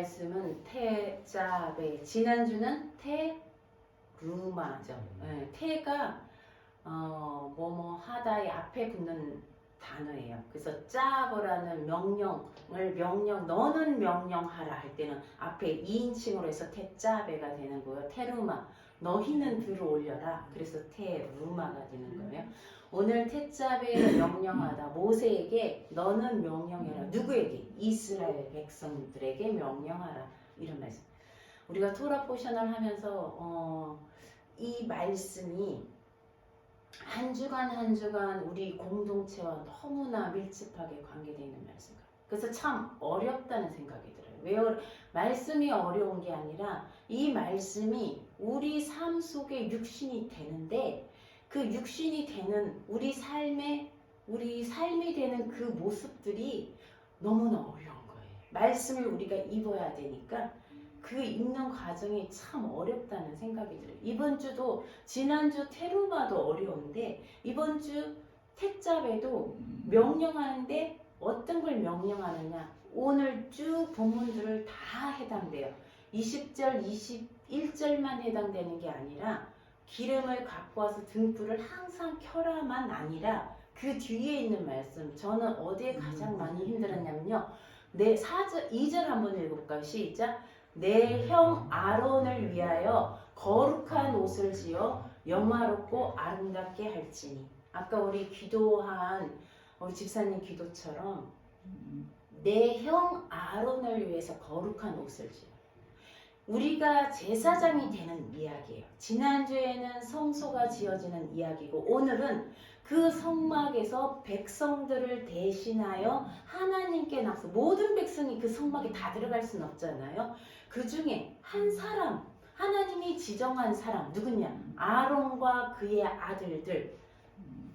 말씀은 태자베, 지난주는 테루마죠. 네, 태가 뭐뭐 하다의 앞에 붙는 단어예요. 그래서 짜버라는 너는 명령하라 할 때는 앞에 2인칭으로 해서 태짜베가 되는 거예요. 테루마, 너희는 들어올려라. 그래서 테루마가 되는 거예요. 오늘 태짜베 명령하다, 모세에게 너는 명령해라. 누구에게? 이스라엘 백성들에게 명령하라. 이런 말씀. 우리가 토라 포션을 하면서 이 말씀이 한 주간 한 주간 우리 공동체와 너무나 밀접하게 관계되어 있는 말씀이에요. 그래서 참 어렵다는 생각이 들어요. 왜 말씀이 어려운 게 아니라 이 말씀이 우리 삶 속에 육신이 되는데 그 육신이 되는 우리 삶이 되는 그 모습들이 너무나 어려운 거예요. 말씀을 우리가 입어야 되니까 그 읽는 과정이 참 어렵다는 생각이 들어요. 이번 주도 지난주 테루마도 어려운데 이번 주 택잡에도 명령하는데 어떤 걸 명령하느냐, 오늘 쭉 본문들을 다 해당돼요. 20절, 21절만 해당되는 게 아니라 기름을 갖고 와서 등불을 항상 켜라만 아니라 그 뒤에 있는 말씀, 저는 어디에 가장 많이 힘들었냐면요. 2절 한번 읽어볼까요? 시작. 내 형 아론을 위하여 거룩한 옷을 지어 영화롭고 아름답게 할지니. 아까 우리 기도한 우리 집사님 기도처럼 내 형 아론을 위해서 거룩한 옷을 지어. 우리가 제사장이 되는 이야기예요. 지난주에는 성소가 지어지는 이야기고 오늘은 그 성막에서 백성들을 대신하여 하나님께 나서 모든 백성이 그 성막에 다 들어갈 수는 없잖아요. 그 중에 한 사람, 하나님이 지정한 사람 누구냐? 아론과 그의 아들들,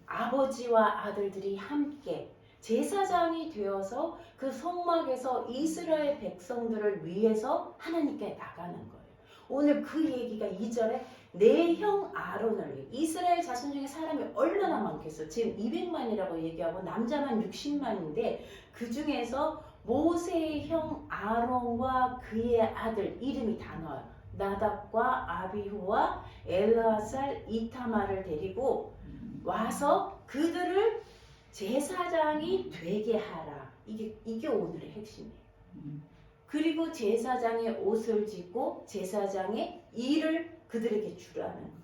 아버지와 아들들이 함께 제사장이 되어서 그 성막에서 이스라엘 백성들을 위해서 하나님께 나가는 거예요. 오늘 그 얘기가 2절에 내 형 아론을 위해. 이스라엘 자손 중에 사람이 얼마나 많겠어. 지금 200만이라고 얘기하고 남자만 60만인데 그 중에서 모세의 형 아론과 그의 아들 이름이 다 나와요. 나답과 아비후와 엘르아살, 이타마를 데리고 와서 그들을 제사장이 되게 하라. 이게 오늘의 핵심이에요. 그리고 제사장의 옷을 짓고 제사장의 일을 그들에게 주라는 거예요.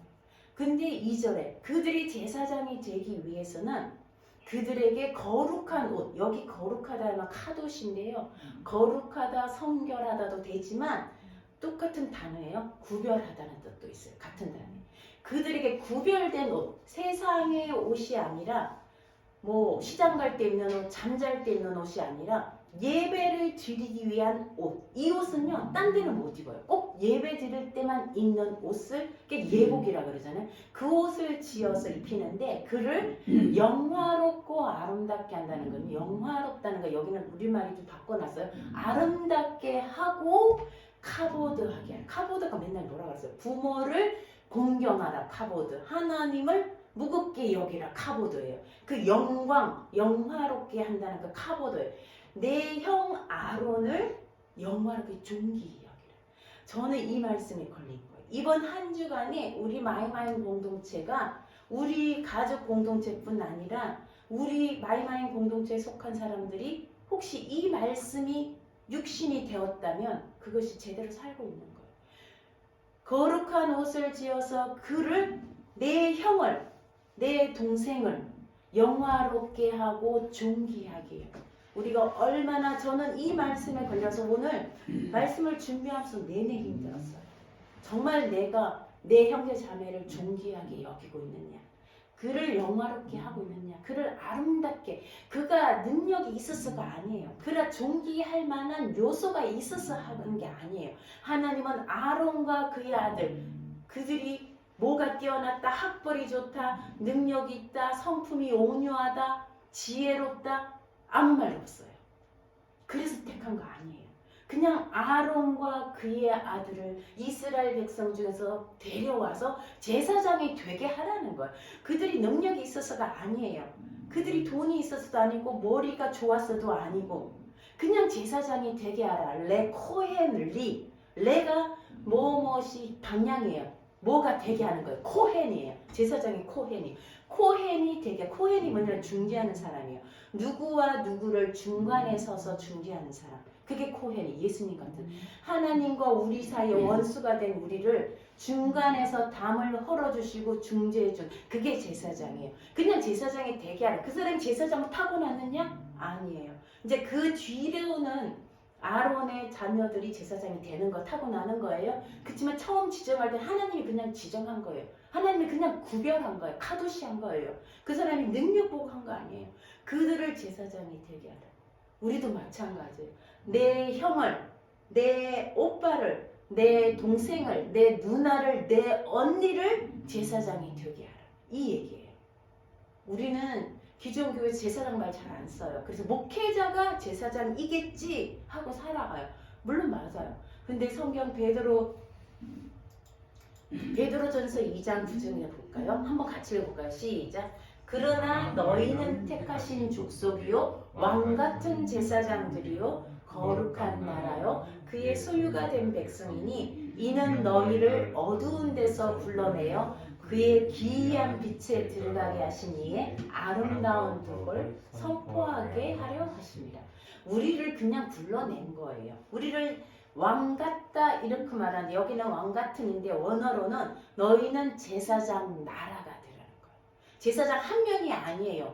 근데 2절에 그들이 제사장이 되기 위해서는 그들에게 거룩한 옷, 여기 거룩하다는 카도시인데요. 거룩하다, 성결하다도 되지만 똑같은 단어예요. 구별하다는 뜻도 있어요. 같은 단어예요. 그들에게 구별된 옷, 세상의 옷이 아니라 뭐 시장 갈 때 입는 옷, 잠잘 때 입는 옷이 아니라 예배를 드리기 위한 옷. 이 옷은요, 딴 데는 못 입어요. 꼭 예배 드릴 때만 입는 옷을 예복이라 그러잖아요. 그 옷을 지어서 입히는데 그를 영화롭고 아름답게 한다는 건, 영화롭다는 거 여기는 우리말이 좀 바꿔놨어요. 아름답게 하고 카보드하게 하는. 카보드가 맨날 뭐라 그랬어요? 부모를 공경하라, 카보드. 하나님을 무겁게 여기라, 카보드예요. 그 영화롭게 한다는 그 카보드예요. 내 형 아론을 영화롭게 존귀히 여기라. 저는 이 말씀에 걸린 거예요. 이번 한 주간에 우리 마이마인 공동체가 우리 가족 공동체뿐 아니라 우리 마이마인 공동체에 속한 사람들이 혹시 이 말씀이 육신이 되었다면 그것이 제대로 살고 있는 거예요. 거룩한 옷을 지어서 그를, 내 형을, 내 동생을 영화롭게 하고 존귀하게 해요. 우리가 얼마나, 저는 이 말씀에 걸려서 오늘 말씀을 준비하면서 내내 힘들었어요. 정말 내가 내 형제 자매를 존귀하게 여기고 있느냐, 그를 영화롭게 하고 있느냐, 그를 아름답게, 그가 능력이 있어서가 아니에요. 그가 존귀할 만한 요소가 있어서 하는 게 아니에요. 하나님은 아론과 그의 아들, 그들이 뭐가 뛰어났다, 학벌이 좋다, 능력이 있다, 성품이 온유하다, 지혜롭다, 아무 말 없어요. 그래서 택한 거 아니에요. 그냥 아론과 그의 아들을 이스라엘 백성 중에서 데려와서 제사장이 되게 하라는 거예요. 그들이 능력이 있어서가 아니에요. 그들이 돈이 있어서도 아니고 머리가 좋았어도 아니고 그냥 제사장이 되게 하라. 레 코헨리. 레가 뭐뭐이 방향이에요. 뭐가 되게 하는 거예요. 코헨이에요. 제사장이 코헨이. 코헨이 되게, 코헨이 뭐냐면 중재하는 사람이에요. 누구와 누구를 중간에 서서 중재하는 사람. 그게 코헨이, 예수님 같은. 하나님과 우리 사이에 원수가 된 우리를 중간에서 담을 헐어주시고 중재해준, 그게 제사장이에요. 그냥 제사장이 되게 하라. 그 사람이 제사장을 타고났느냐? 아니에요. 이제 그 뒤로는 아론의 자녀들이 제사장이 되는 거 타고나는 거예요. 그렇지만 처음 지정할 때 하나님이 그냥 지정한 거예요. 하나님이 그냥 구별한 거예요. 카도시한 거예요. 그 사람이 능력 보고 한 거 아니에요. 그들을 제사장이 되게 하라. 우리도 마찬가지예요. 내 형을, 내 오빠를, 내 동생을, 내 누나를, 내 언니를 제사장이 되게 하라. 이 얘기예요. 우리는 기존 교회 제사장 말 잘 안 써요. 그래서 목회자가 제사장이겠지 하고 살아가요. 물론 맞아요. 근데 성경 베드로전서 2장 9절에 볼까요? 한번 같이 읽어볼까요? 시작. 그러나 너희는 택하신 족속이요 왕같은 제사장들이요 거룩한 나라요 그의 소유가 된 백성이니 이는 너희를 어두운 데서 불러내어 그의 기이한 빛에 들어가게 하신 이의 아름다운 덕을 선포하게 하려 하십니다. 우리를 그냥 불러낸 거예요. 우리를 왕 같다 이렇게 말하는데 여기는 왕 같은인데 원어로는 너희는 제사장 나라가 되라는 거예요. 제사장 한 명이 아니에요.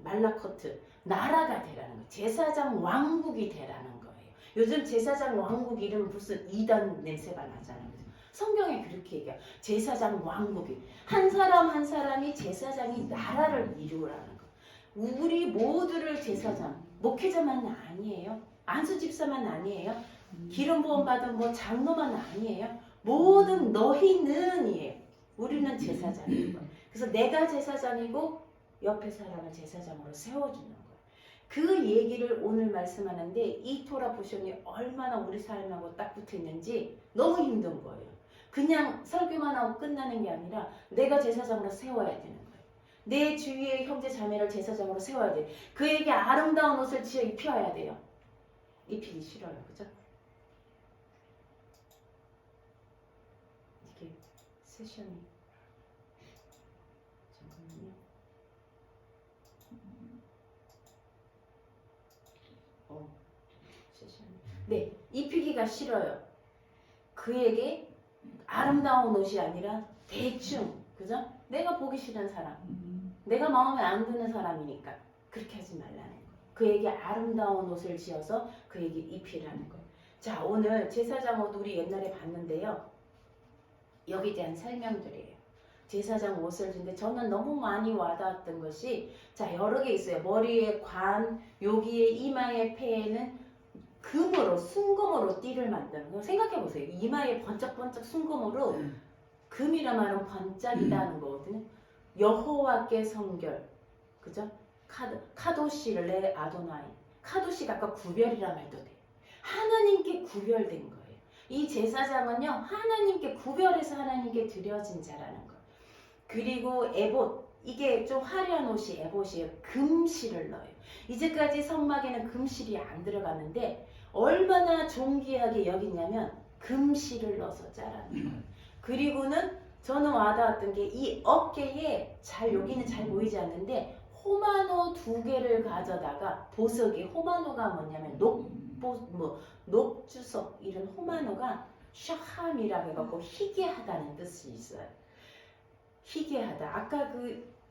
말라코트 나라가 되라는 거예요. 제사장 왕국이 되라는 거예요. 요즘 제사장 왕국 이름 무슨 이단 냄새가 나잖아요. 성경에 그렇게 얘기해요. 제사장 왕국이 한 사람 한 사람이 제사장이 나라를 이루라는 거. 우리 모두를 제사장, 목회자만 아니에요. 안수 집사만 아니에요. 기름 부음 받은 뭐 장로만 아니에요. 모든 너희는이에요. 우리는 제사장인 거예요. 그래서 내가 제사장이고 옆에 사람을 제사장으로 세워주는 거예요. 그 얘기를 오늘 말씀하는데 이 토라 포션이 얼마나 우리 삶하고 딱 붙어 있는지 너무 힘든 거예요. 그냥 설교만 하고 끝나는 게 아니라 내가 제사장으로 세워야 되는 거예요. 내 주위의 형제 자매를 제사장으로 세워야 돼요. 그에게 아름다운 옷을 지어 입혀야 돼요. 입히기 싫어요. 그죠? 이게 세션이 잠깐만요. 세션이 네, 입히기가 싫어요. 그에게 아름다운 옷이 아니라 대충, 그죠? 내가 보기 싫은 사람, 내가 마음에 안 드는 사람이니까 그렇게 하지 말라는 거예요. 그에게 아름다운 옷을 지어서 그에게 입히라는 거예요. 자, 오늘 제사장 옷 우리 옛날에 봤는데요. 여기에 대한 설명들이에요. 제사장 옷을 주는데 저는 너무 많이 와닿았던 것이 자, 여러 개 있어요. 머리에 관, 여기에 이마에 폐에는 금으로, 순금으로 띠를 만드는 거 생각해보세요. 이마에 번쩍번쩍 순금으로 금이라 말은 번짝이라는 거거든요. 여호와께 성결, 그죠? 카도시를 레 아도나이. 카도시가 아까 구별이라 말도 돼. 하나님께 구별된 거예요. 이 제사장은요 하나님께 구별해서 하나님께 드려진 자라는 거예요. 그리고 에봇, 이게 좀 화려한 옷이 에봇이에요. 금실을 넣어요. 이제까지 성막에는 금실이 안 들어갔는데 얼마나 존귀하게 여기냐면 금실을 넣어서 짜라는 거예요. 그리고는 저는 와닿았던 게 이 어깨에 여기는 잘 보이지 않는데 호마노 2개를 가져다가 보석이 호마노가 뭐냐면 녹주석 이런 호마노가 샤함이라고 해갖고 희귀하다는 뜻이 있어요. 희귀하다. 아까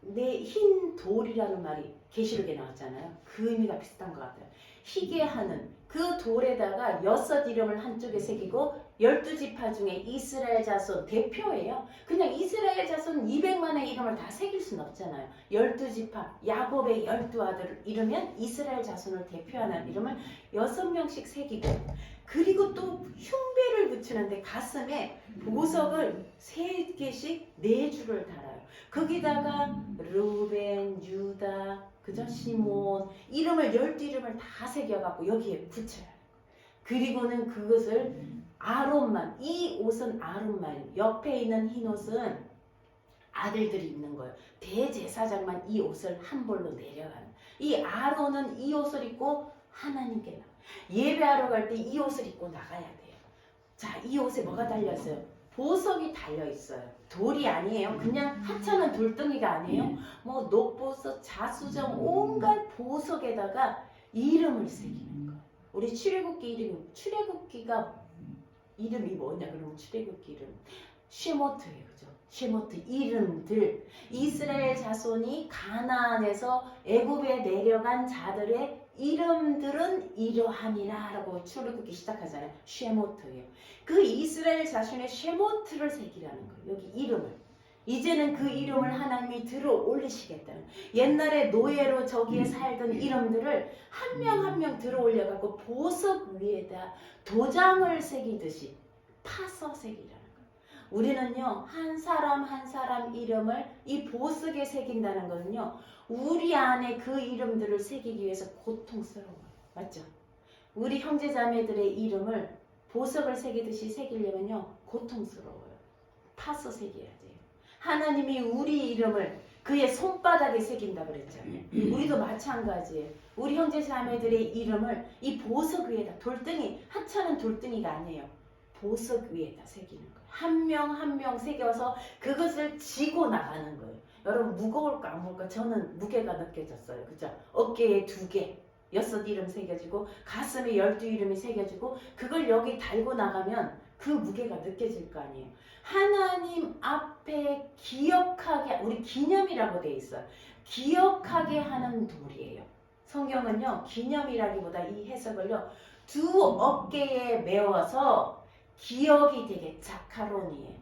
내 흰 돌이라는 말이 계시록에 나왔잖아요. 그 의미가 비슷한 것 같아요. 희귀하는 그 돌에다가 6 이름을 한쪽에 새기고 12지파 중에 이스라엘 자손 대표예요. 그냥 이스라엘 자손 200만의 이름을 다 새길 수는 없잖아요. 12지파 야곱의 12아들 이르면 이스라엘 자손을 대표하는 이름을 6명씩 새기고 그리고 또 흉배를 붙이는데 가슴에 보석을 3개씩 4줄을 달아요. 거기다가 루벤, 유다, 그죠? 시몬 이름을 12이름을 다 새겨갖고 여기에 붙여요. 그리고는 그것을 아론만, 이 옷은 아론만, 옆에 있는 흰 옷은 아들들이 입는 거예요. 대제사장만 이 옷을 한 벌로 내려가는. 이 아론은 이 옷을 입고 하나님께 나. 예배하러 갈 때 이 옷을 입고 나가야 돼요. 자, 이 옷에 뭐가 달렸어요? 보석이 달려있어요. 돌이 아니에요. 그냥 하찮은 돌덩이가 아니에요. 뭐 녹보석, 자수정, 온갖 보석에다가 이름을 새기는 거예요. 우리 출애굽기 이름이, 출애굽기가 이름이 뭐냐 그러면 출애굽기 이름 쉐모트예요. 그죠? 쉐모트 이름들. 이스라엘 자손이 가나안에서 애굽에 내려간 자들의 이름들은 이러함이라 라고 출애굽기 시작하잖아요. 쉐모트예요. 그 이스라엘 자손의 쉐모트를 새기라는 거예요. 여기 이름을. 이제는 그 이름을 하나님이 들어 올리시겠다는 거예요. 옛날에 노예로 저기에 살던 이름들을 한 명 한 명 들어 올려갖고 보석 위에다 도장을 새기듯이 파서 새기라는 거예요. 우리는요, 한 사람 한 사람 이름을 이 보석에 새긴다는 것은요, 우리 안에 그 이름들을 새기기 위해서 고통스러워요. 맞죠? 우리 형제자매들의 이름을 보석을 새기듯이 새기려면요, 고통스러워요. 파서 새겨야 돼요. 하나님이 우리 이름을 그의 손바닥에 새긴다 그랬잖아요. 우리도 마찬가지예요. 우리 형제자매들의 이름을 이 보석 위에다, 돌덩이, 하찮은 돌덩이가 아니에요. 보석 위에다 새기는 거예요. 한 명 한 명 새겨서 그것을 지고 나가는 거예요. 여러분 무거울까 안 무거울까? 저는 무게가 느껴졌어요. 그죠? 어깨에 2개, 6 이름 새겨지고 가슴에 12 이름이 새겨지고 그걸 여기 달고 나가면 그 무게가 느껴질 거 아니에요. 하나님 앞에 기억하게, 우리 기념이라고 돼 있어요. 기억하게 하는 돌이에요. 성경은요, 기념이라기보다 이 해석을요, 2 어깨에 메워서 기억이 되게 자카론이에요.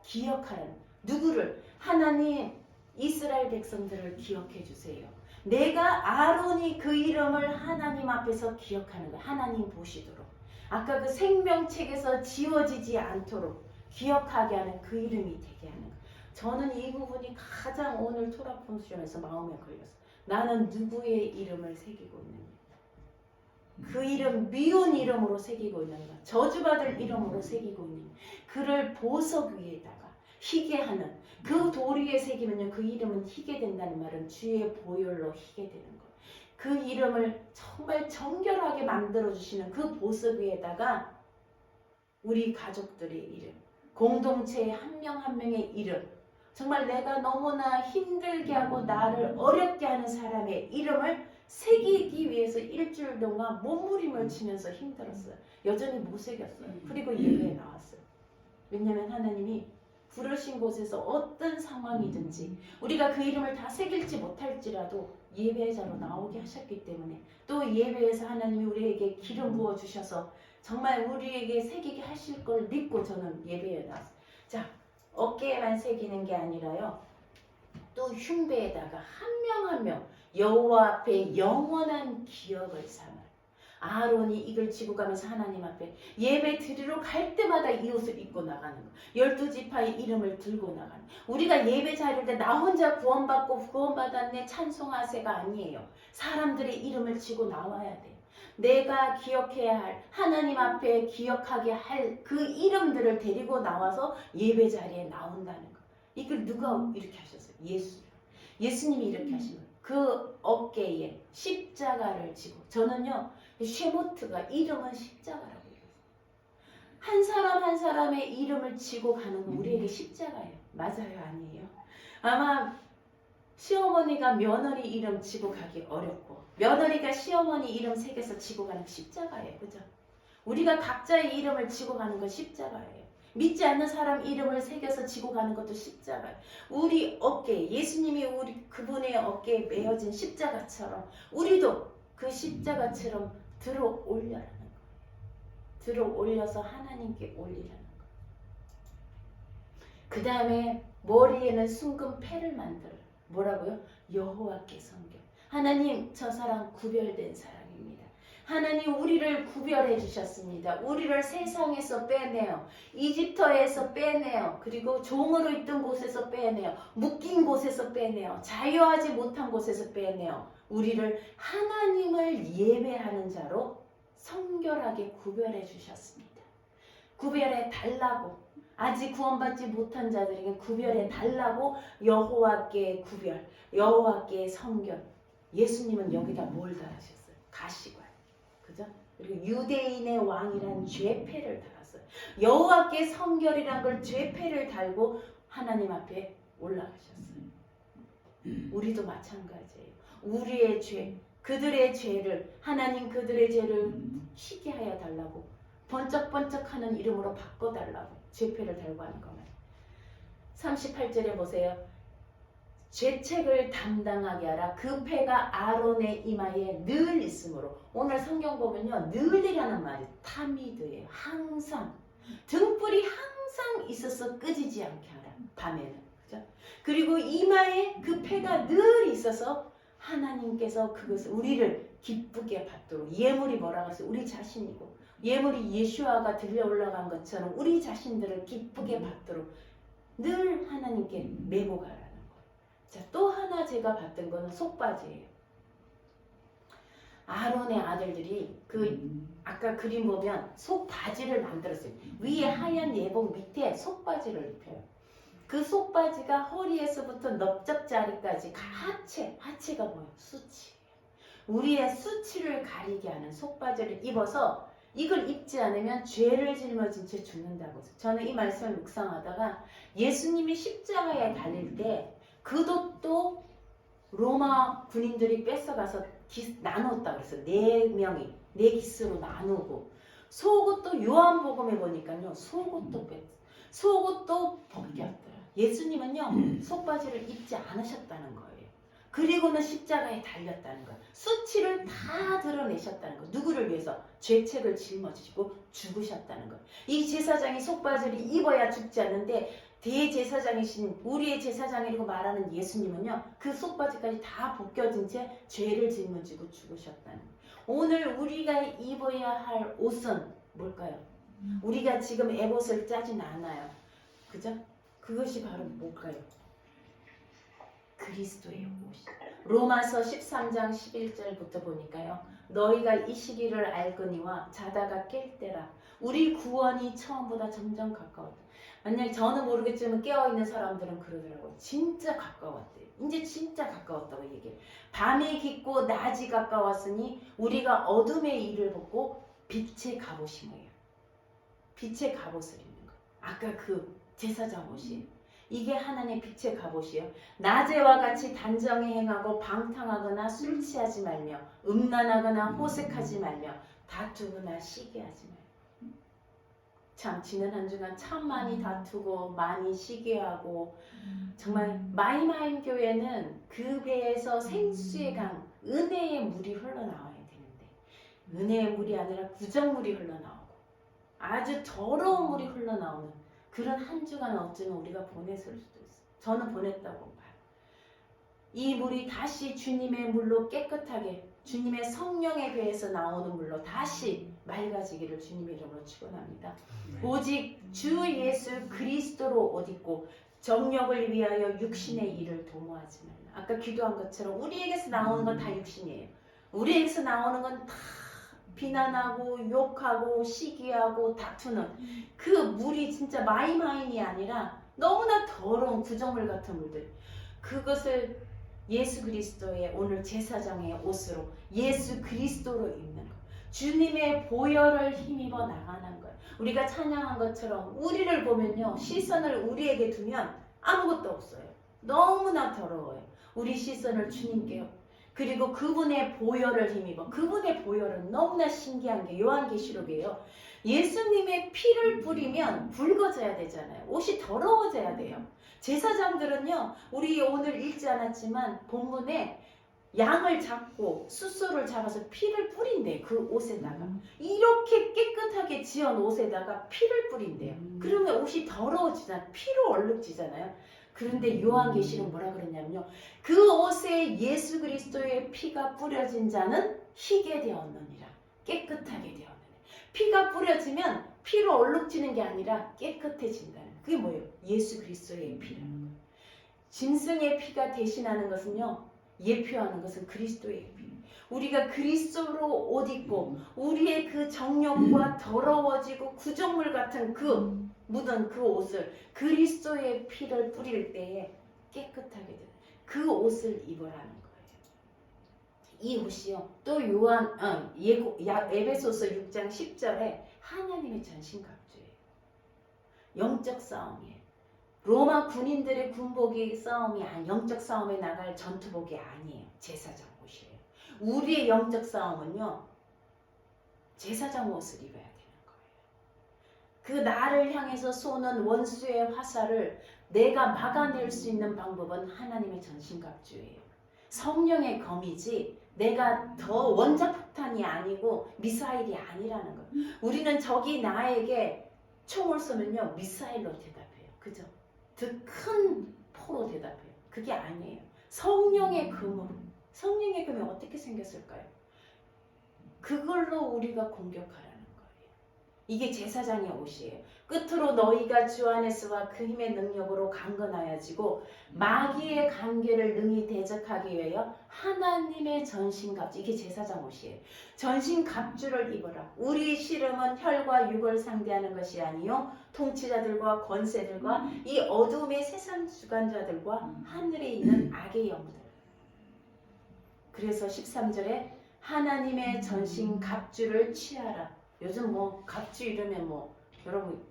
기억하는, 누구를? 하나님, 이스라엘 백성들을 기억해 주세요. 내가 아론이 그 이름을 하나님 앞에서 기억하는 거예요. 하나님 보시도록. 아까 그 생명책에서 지워지지 않도록 기억하게 하는 그 이름이 되게 하는 거예요. 저는 이 부분이 가장 오늘 토라폰수련에서 마음에 걸렸어요. 나는 누구의 이름을 새기고 있는가? 그 이름, 미운 이름으로 새기고 있는가? 저주받을 이름으로 새기고 있는가? 그를 보석 위에다가 희게 하는, 그 돌 위에 새기면요, 그 이름은 희게 된다는 말은 주의 보혈로 희게 되는 거예요. 그 이름을 정말 정결하게 만들어주시는 그 보석 위에다가 우리 가족들의 이름, 공동체의 한 명 한 명의 이름, 정말 내가 너무나 힘들게 하고 나를 어렵게 하는 사람의 이름을 새기기 위해서 일주일 동안 몸부림을 치면서 힘들었어요. 여전히 못 새겼어요. 그리고 예배에 나왔어요. 왜냐하면 하나님이 부르신 곳에서 어떤 상황이든지 우리가 그 이름을 다 새길지 못할지라도 예배자로 나오게 하셨기 때문에, 또 예배에서 하나님이 우리에게 기름 부어주셔서 정말 우리에게 새기게 하실 걸 믿고 저는 예배에 나왔어요. 자, 어깨에만 새기는 게 아니라요, 또 흉배에다가 한 명 한 명 여호와 앞에 영원한 기억을 삼아요. 아론이 이걸 지고 가면서 하나님 앞에 예배 드리러 갈 때마다 이 옷을 입고 나가는 거. 12지파의 이름을 들고 나가는 거. 우리가 예배 자릴 때 나 혼자 구원받고 구원받았네 찬송하세가 아니에요. 사람들의 이름을 지고 나와야 돼요. 내가 기억해야 할, 하나님 앞에 기억하게 할 그 이름들을 데리고 나와서 예배 자리에 나온다는 거. 이걸 누가 이렇게 하셨어요? 예수님이 이렇게 하신 거예요. 그 어깨에 십자가를 지고, 저는요, 쉐모트가 이름은 십자가라고 해요. 한 사람 한 사람의 이름을 지고 가는 건 우리에게 십자가예요. 맞아요? 아니에요? 아마 시어머니가 며느리 이름 지고 가기 어렵고, 며느리가 시어머니 이름 새겨서 지고 가는 건 십자가예요. 그죠? 우리가 각자의 이름을 지고 가는 건 십자가예요. 믿지 않는 사람 이름을 새겨서 지고 가는 것도 십자가예요. 우리 어깨, 예수님이 우리 그분의 어깨에 메어진 십자가처럼 우리도 그 십자가처럼 들어 올려라는 거예요. 들어 올려서 하나님께 올리라는 거예요. 그 다음에 머리에는 순금 패를 만들어요. 뭐라고요? 여호와께 섬겨. 하나님, 저 사람 구별된 사람입니다. 하나님, 우리를 구별해 주셨습니다. 우리를 세상에서 빼내어, 이집트에서 빼내어, 그리고 종으로 있던 곳에서 빼내어, 묶인 곳에서 빼내어, 자유하지 못한 곳에서 빼내어 우리를 하나님을 예배하는 자로 성결하게 구별해 주셨습니다. 구별해 달라고, 아직 구원받지 못한 자들에게 구별해 달라고 여호와께 구별, 여호와께 성결. 예수님은 여기다 뭘 달하셨어요? 가시관. 그죠? 그리고 유대인의 왕이란 죄패를 달았어요. 여호와께 성결이란 걸 죄패를 달고 하나님 앞에 올라가셨어요. 우리도 마찬가지예요. 우리의 죄, 그들의 죄를, 하나님 그들의 죄를 희게 하여 달라고, 번쩍번쩍하는 이름으로 바꿔달라고 죄패를 달고 하는 겁니다. 38절에 보세요. 죄책을 담당하게 하라. 그 패가 아론의 이마에 늘 있으므로. 오늘 성경 보면요, 늘이라는 말이 타미드예요. 항상 등불이 항상 있어서 끄지지 않게 하라. 밤에는. 그죠? 그리고 이마에 그 패가 늘 있어서 하나님께서 그것을 우리를 기쁘게 받도록. 예물이 뭐라고 했어요? 우리 자신이고, 예물이 예수아가 들려 올라간 것처럼 우리 자신들을 기쁘게 받도록 늘 하나님께 메고 가라는 거예요. 자, 또 하나 제가 봤던 거는 속바지예요. 아론의 아들들이 아까 그림 보면 속바지를 만들었어요. 위에 하얀 예복, 밑에 속바지를 입혀요. 그 속바지가 허리에서부터 넓적자리까지 하체가 뭐예요? 수치. 우리의 수치를 가리게 하는 속바지를 입어서 이걸 입지 않으면 죄를 짊어진 채 죽는다고. 저는 이 말씀을 묵상하다가 예수님이 십자가에 달릴 때 그 돛도 로마 군인들이 뺏어가서 나눴다고 그랬어요. 4명이 4기스로 나누고, 속옷도 요한복음에 보니까요, 속옷도 벗겼더라. 예수님은요 속바지를 입지 않으셨다는 거예요. 그리고는 십자가에 달렸다는 거예요. 수치를 다 드러내셨다는 거예요. 누구를 위해서? 죄책을 짊어지시고 죽으셨다는 거예요. 이 제사장이 속바지를 입어야 죽지 않는데, 대제사장이신 우리의 제사장이라고 말하는 예수님은요 그 속바지까지 다 벗겨진 채 죄를 짊어지고 죽으셨다는 거예요. 오늘 우리가 입어야 할 옷은 뭘까요? 우리가 지금 에봇을 짜진 않아요. 그죠? 그것이 바로 뭘까요? 그리스도의 옷이. 로마서 13장 11절부터 보니까요. 너희가 이 시기를 알거니와 자다가 깰 때라. 우리 구원이 처음보다 점점 가까웠다. 만약에 저는 모르겠지만 깨어있는 사람들은 그러더라고요. 진짜 가까웠대요. 이제 진짜 가까웠다고 얘기해요. 밤이 깊고 낮이 가까웠으니 우리가 어둠의 일을 벗고 빛의 갑옷이 뭐예요? 빛의 갑옷을 입는 거예요. 아까 그 제사장 옷이에요. 이게 하나님의 빛의 갑옷이요. 낮에와 같이 단정히 행하고 방탕하거나 술 취하지 말며 음란하거나 호색하지 말며 다투거나 시기하지 말며. 참 지난 한 주간 참 많이 다투고 많이 시기하고, 정말 마이마임 교회는 그 배에서 생수의 강, 은혜의 물이 흘러나와야 되는데 은혜의 물이 아니라 부정물이 흘러나오고 아주 더러운 물이 흘러나오는 그런 한 주간 어쩌면 우리가 보냈을 수도 있어요. 저는 보냈다고 봐요. 이 물이 다시 주님의 물로 깨끗하게, 주님의 성령의 배에서 나오는 물로 다시 맑아지기를 주님의 이름으로 축원합니다. 오직 주 예수 그리스도로 옷 입고 정욕을 위하여 육신의 일을 도모하지 말라. 아까 기도한 것처럼 우리에게서 나오는 건 다 육신이에요. 우리에게서 나오는 건 다 비난하고 욕하고 시기하고 다투는 그 물이 진짜 마이마인이 아니라 너무나 더러운 구정물 같은 물들, 그것을 예수 그리스도의 오늘 제사장의 옷으로 예수 그리스도로 입는 것, 주님의 보혈을 힘입어 나가는 것. 우리가 찬양한 것처럼 우리를 보면요 시선을 우리에게 두면 아무것도 없어요. 너무나 더러워요. 우리 시선을 주님께요. 그리고 그분의 보혈을 힘입어. 그분의 보혈은 너무나 신기한 게 요한계시록이에요. 예수님의 피를 뿌리면 붉어져야 되잖아요. 옷이 더러워져야 돼요. 제사장들은요, 우리 오늘 읽지 않았지만 본문에 양을 잡고 숫소를 잡아서 피를 뿌린대. 그 옷에다가 이렇게 깨끗하게 지은 옷에다가 피를 뿌린대요. 그러면 옷이 더러워지잖아요. 피로 얼룩지잖아요. 그런데 요한계시록 뭐라 그러냐면요, 그 옷에 예수 그리스도의 피가 뿌려진 자는 희게 되었느니라. 깨끗하게 되었느니라. 피가 뿌려지면 피로 얼룩지는 게 아니라 깨끗해진다는, 그게 뭐예요? 예수 그리스도의 피라는 거예요. 짐승의 피가 대신하는 것은요, 예표하는 것은 그리스도의 피. 우리가 그리스도로 옷 입고 우리의 그 정욕과 더러워지고 구정물 같은 그 묻은 그 옷을 그리스도의 피를 뿌릴 때에 깨끗하게 되는 그 옷을 입으라는 거예요. 이 옷이요. 또 에베소서 6장 10절에 하나님의 전신갑주예요. 영적 싸움이에요. 로마 군인들의 군복이 싸움이 영적 싸움에 나갈 전투복이 아니에요. 제사장 옷이에요. 우리의 영적 싸움은요. 제사장 옷을 입어야 되는 거예요. 그 나를 향해서 쏘는 원수의 화살을 내가 막아낼 수 있는 방법은 하나님의 전신갑주예요. 성령의 검이지 내가 더 원자폭탄이 아니고 미사일이 아니라는 거예요. 우리는 적이 나에게 총을 쏘면요. 미사일로 대답해요. 그죠? 더 큰 포로 대답해요. 그게 아니에요. 성령의 금으로. 성령의 금이 어떻게 생겼을까요? 그걸로 우리가 공격하라는 거예요. 이게 제사장의 옷이에요. 끝으로 너희가 주 안에서와 그 힘의 능력으로 강건하여지고 마귀의 관계를 능히 대적하기 위하여 하나님의 전신갑주. 이게 제사장 옷이에요. 전신갑주를 입어라. 우리 씨름은 혈과 육을 상대하는 것이 아니요 통치자들과 권세들과 이 어둠의 세상 주관자들과 하늘에 있는 악의 영들. 그래서 13절에 하나님의 전신갑주를 취하라. 요즘 뭐 갑주 이러면 뭐 여러분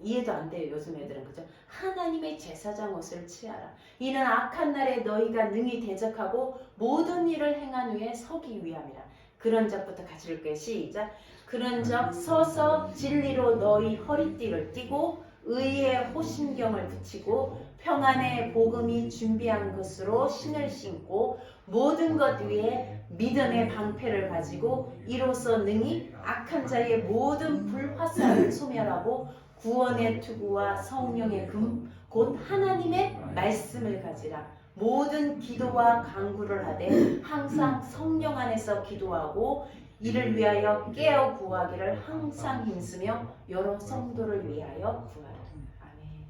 이해도 안 돼요. 요즘 애들은. 그죠? 하나님의 제사장 옷을 취하라. 이는 악한 날에 너희가 능히 대적하고 모든 일을 행한 후에 서기 위함이라. 그런 적부터 같이 읽을게요. 시작. 그런 적 서서 진리로 너희 허리띠를 띠고 의의 호심경을 붙이고 평안의 복음이 준비한 것으로 신을 신고 모든 것 위에 믿음의 방패를 가지고 이로써 능히 악한 자의 모든 불화살을 소멸하고 구원의 투구와 성령의 금 곧 하나님의 말씀을 가지라. 모든 기도와 간구를 하되 항상 성령 안에서 기도하고 이를 위하여 깨어 구하기를 항상 힘쓰며 여러 성도를 위하여 구하라. 아멘.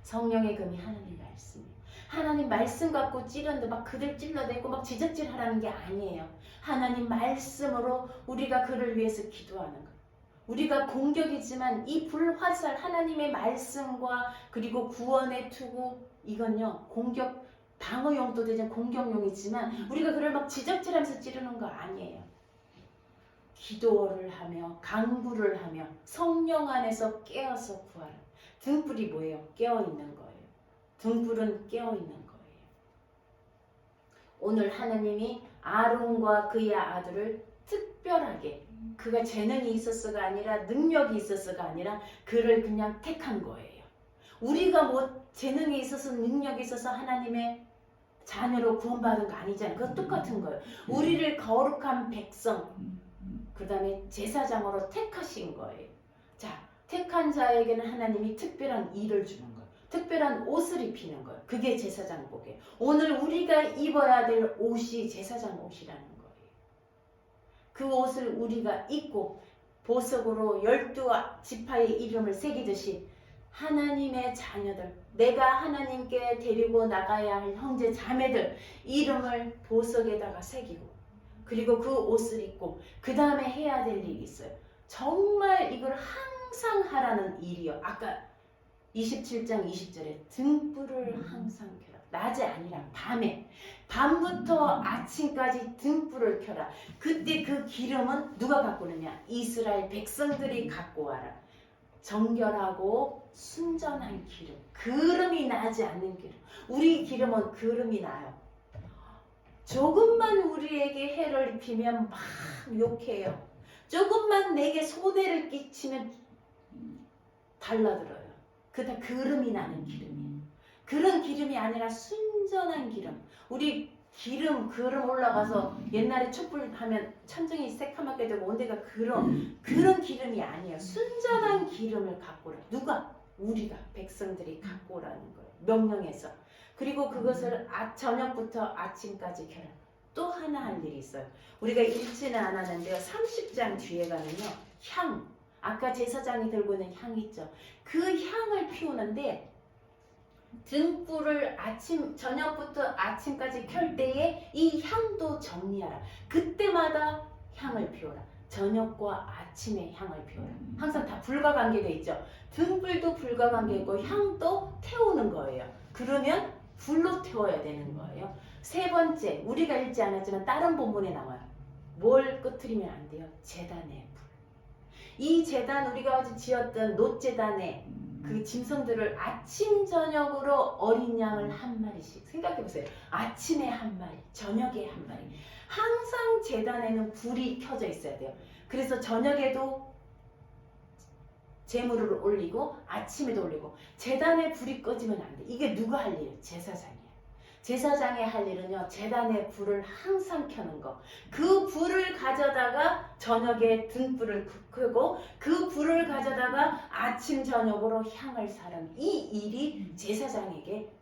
성령의 금이 하나님 말씀이에요. 하나님 말씀 갖고 찌르는데 막 그들 찔러대고 막 지적질하라는 게 아니에요. 하나님 말씀으로 우리가 그를 위해서 기도하는 거예요. 우리가 공격이지만 이 불화살 하나님의 말씀과 그리고 구원의 투구 이건요 공격 방어용도 되지만 공격용이지만 우리가 그를 막 지적질하면서 찌르는 거 아니에요. 기도를 하며 간구를 하며 성령 안에서 깨어서 구하라. 등불이 뭐예요? 깨어있는 거예요. 등불은 깨어있는 거예요. 오늘 하나님이 아론과 그의 아들을 특별하게 그가 재능이 있었어가 아니라 능력이 있었어가 아니라 그를 그냥 택한 거예요. 우리가 뭐 재능이 있어서 능력이 있어서 하나님의 자녀로 구원받은 거 아니잖아요. 그거 똑같은 거예요. 우리를 거룩한 백성 그 다음에 제사장으로 택하신 거예요. 자, 택한 자에게는 하나님이 특별한 일을 주는 거예요. 특별한 옷을 입히는 거예요. 그게 제사장복이에요. 오늘 우리가 입어야 될 옷이 제사장 옷이라는 거예요. 그 옷을 우리가 입고 보석으로 12지파의 이름을 새기듯이 하나님의 자녀들, 내가 하나님께 데리고 나가야 할 형제 자매들 이름을 보석에다가 새기고 그리고 그 옷을 입고 그 다음에 해야 될 일이 있어요. 정말 이걸 항상 하라는 일이요. 아까 27장 20절에 등불을 항상 켜라. 낮에 아니라 밤에. 밤부터 아침까지 등불을 켜라. 그때 그 기름은 누가 갖고 오느냐? 이스라엘 백성들이 갖고 와라. 정결하고 순전한 기름. 그름이 나지 않는 기름. 우리 기름은 그름이 나요. 조금만 우리에게 해를 입히면 막 욕해요. 조금만 내게 손해를 끼치면 달라들어요. 그다 그름이 나는 기름이에요. 그런 기름이 아니라 순전한 기름. 우리 기름 올라가서 옛날에 촛불 하면 천정이 새카맣게 되고 온데가 그런 기름이 아니에요. 순전한 기름을 갖고 오라. 누가? 우리가 백성들이 갖고 오라는 거예요. 명령해서. 그리고 그것을 저녁부터 아침까지 켜라. 또 하나 할 일이 있어요. 우리가 읽지는 않았는데요. 30장 뒤에 가면요. 향. 아까 제사장이 들고 있는 향 있죠. 그 향을 피우는데 등불을 저녁부터 아침까지 켤 때에 이 향도 정리하라. 그때마다 향을 피워라. 저녁과 아침에 향을 피워라. 항상 다 불과 관계가 있죠. 등불도 불과 관계고 향도 태우는 거예요. 그러면 불로 태워야 되는 거예요. 세 번째, 우리가 읽지 않았지만 다른 본문에 나와요. 뭘 꺼트리면 안 돼요? 제단의 불. 이 제단, 우리가 어제 지었던 놋제단의 그 짐승들을 아침 저녁으로 어린 양을 한 마리씩, 생각해 보세요. 아침에 한 마리, 저녁에 한 마리. 항상 제단에는 불이 켜져 있어야 돼요. 그래서 저녁에도 제물을 올리고 아침에도 올리고, 제단에 불이 꺼지면 안 돼. 이게 누가 할 일이에요? 제사장이에요. 제사장의 할 일은요, 제단에 불을 항상 켜는 거. 그 불을 가져다가 저녁에 등불을 끄고, 그 불을 가져다가 아침 저녁으로 향을 사는 이 일이 제사장에게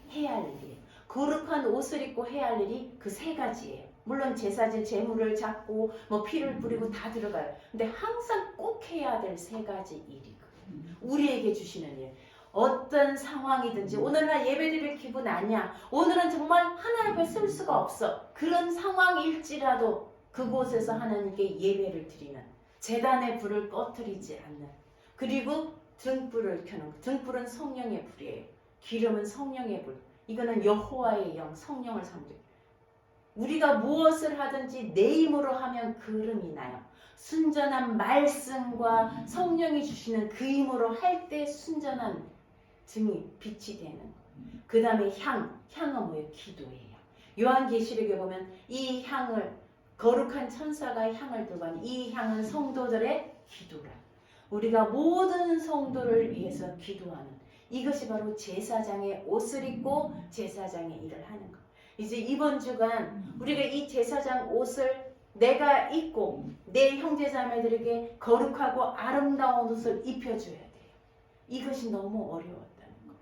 해야 할 일이에요. 거룩한 옷을 입고 해야 할 일이 그 세 가지예요. 물론 제사지 제물을 잡고 뭐 피를 뿌리고 다 들어가요. 근데 항상 꼭 해야 될 세 가지 일이거든요. 우리에게 주시는 일. 어떤 상황이든지, 오늘날 예배드릴 기분 아니야, 오늘은 정말 하나님 앞에 쓸 수가 없어, 그런 상황일지라도 그곳에서 하나님께 예배를 드리는, 제단의 불을 꺼뜨리지 않는, 그리고 등불을 켜는, 등불은 성령의 불이에요. 기름은 성령의 불. 이거는 여호와의 영, 성령을 상징. 우리가 무엇을 하든지 내 힘으로 하면 그름이 나요. 순전한 말씀과 성령이 주시는 그 힘으로 할 때 순전한 등이 빛이 되는 거예요. 그 다음에 향은 뭐예요? 기도예요. 요한계시록에 보면 이 향을, 거룩한 천사가 향을 들고 하는 이 향은 성도들의 기도라. 우리가 모든 성도를 위해서 기도하는, 이것이 바로 제사장의 옷을 입고 제사장의 일을 하는 것. 이제 이번 주간 우리가 이 제사장 옷을 내가 입고 내 형제자매들에게 거룩하고 아름다운 옷을 입혀줘야 돼요. 이것이 너무 어려웠다는 거.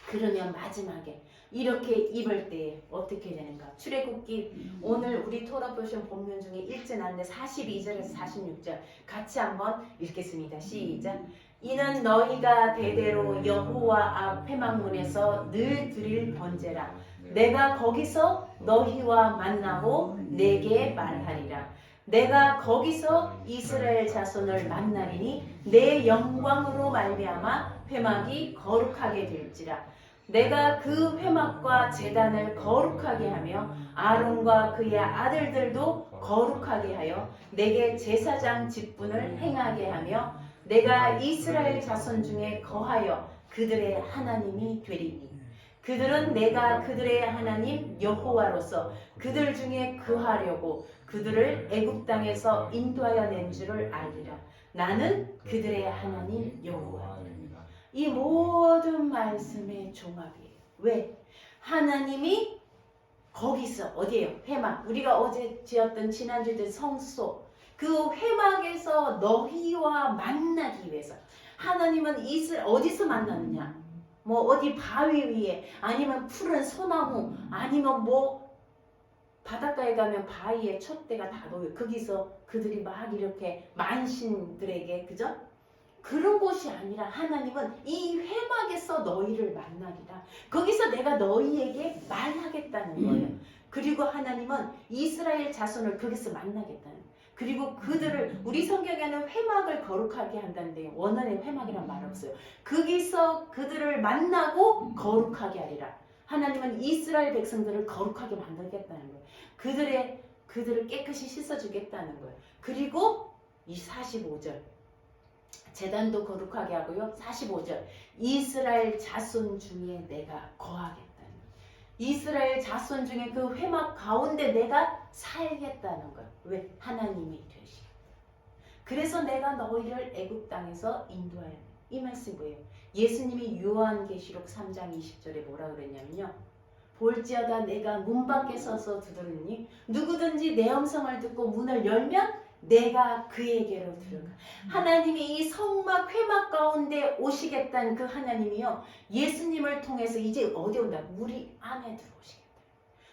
그러면 마지막에 이렇게 입을 때 어떻게 되는가? 출애굽기 오늘 우리 토라 보신 본문 중에 읽지 않는데 42절에서 46절 같이 한번 읽겠습니다. 시작. 이는 너희가 대대로 여호와 앞 회막문에서 늘 드릴 번제라. 내가 거기서 너희와 만나고 내게 말하리라. 내가 거기서 이스라엘 자손을 만나리니 내 영광으로 말미암아 회막이 거룩하게 될지라. 내가 그 회막과 제단을 거룩하게 하며 아론과 그의 아들들도 거룩하게 하여 내게 제사장 직분을 행하게 하며 내가 이스라엘 자손 중에 거하여 그들의 하나님이 되리니 그들은 내가 그들의 하나님 여호와로서 그들 중에 거하려고 그들을 애굽 땅에서 인도하여 낸 줄을 알리라. 나는 그들의 하나님 여호와입니다. 이 모든 말씀의 종합이에요. 왜? 하나님이 거기서 어디예요? 회막. 우리가 어제 지었던 지난주에 된 성소. 그 회막에서 너희와 만나기 위해서. 하나님은 어디서 만났느냐? 뭐 어디 바위 위에, 아니면 푸른 소나무, 아니면 뭐 바닷가에 가면 바위에 촛대가 다 놓여. 거기서 그들이 막 이렇게 만신들에게, 그죠? 그런 곳이 아니라 하나님은 이 회막에서 너희를 만나리라. 거기서 내가 너희에게 말하겠다는 거예요. 그리고 하나님은 이스라엘 자손을 거기서 만나겠다는 거예요. 그리고 그들을, 우리 성경에는 회막을 거룩하게 한다는데 원어의 회막이란 말 없어요. 거기서 그들을 만나고 거룩하게 하리라. 하나님은 이스라엘 백성들을 거룩하게 만들겠다는 거예요. 그들을 깨끗이 씻어주겠다는 거예요. 그리고 이 45절 제단도 거룩하게 하고요. 45절 이스라엘 자손 중에 내가 거하겠다는 거예요. 이스라엘 자손 중에 그 회막 가운데 내가 살겠다는 거예요. 왜? 하나님이 되시겠다. 그래서 내가 너희를 애굽 땅에서 인도하여 내. 이 말씀이 뭐예요? 예수님이 요한계시록 3장 20절에 뭐라 그랬냐면요. 볼지어다 내가 문 밖에 서서 두드리니 누구든지 내 음성을 듣고 문을 열면 내가 그에게로 들어가. 하나님이 이 성막 회막 가운데 오시겠다는 그 하나님이요, 예수님을 통해서 이제 어디 온다? 우리 안에 들어오시겠다.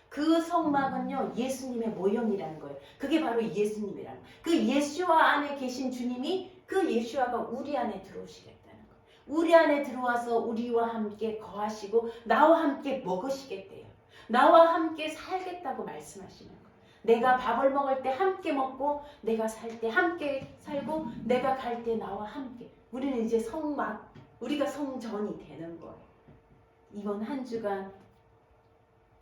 그 성막은요 예수님의 모형이라는 거예요. 그게 바로 예수님이라는 거예요. 그 예수와 안에 계신 주님이, 그 예수와가 우리 안에 들어오시겠다는 거예요. 우리 안에 들어와서 우리와 함께 거하시고 나와 함께 먹으시겠대요. 나와 함께 살겠다고 말씀하시는 거예요. 내가 밥을 먹을 때 함께 먹고, 내가 살 때 함께 살고, 내가 갈 때 나와 함께. 우리는 이제 성막, 우리가 성전이 되는 거예요. 이번 한 주간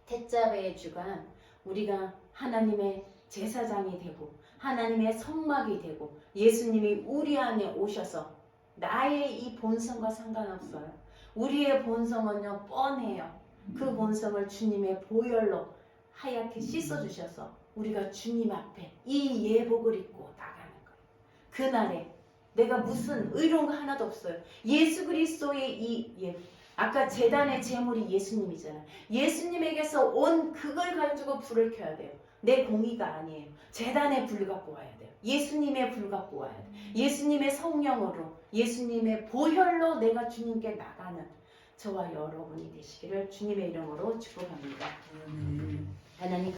태자배의 주간 우리가 하나님의 제사장이 되고 하나님의 성막이 되고 예수님이 우리 안에 오셔서 나의 이 본성과 상관없어요. 우리의 본성은요 뻔해요. 그 본성을 주님의 보혈로 하얗게 씻어주셔서 우리가 주님 앞에 이 예복을 입고 나가는 거예요. 그날에 내가 무슨 의로운 거 하나도 없어요. 예수 그리스도의 아까 제단의 제물이 예수님이잖아요. 예수님에게서 온 그걸 가지고 불을 켜야 돼요. 내 공의가 아니에요. 제단의 불 갖고 와야 돼요. 예수님의 불 갖고 와야 돼요. 예수님의 성령으로 예수님의 보혈로 내가 주님께 나가는 저와 여러분이 되시기를 주님의 이름으로 축복합니다. 하나님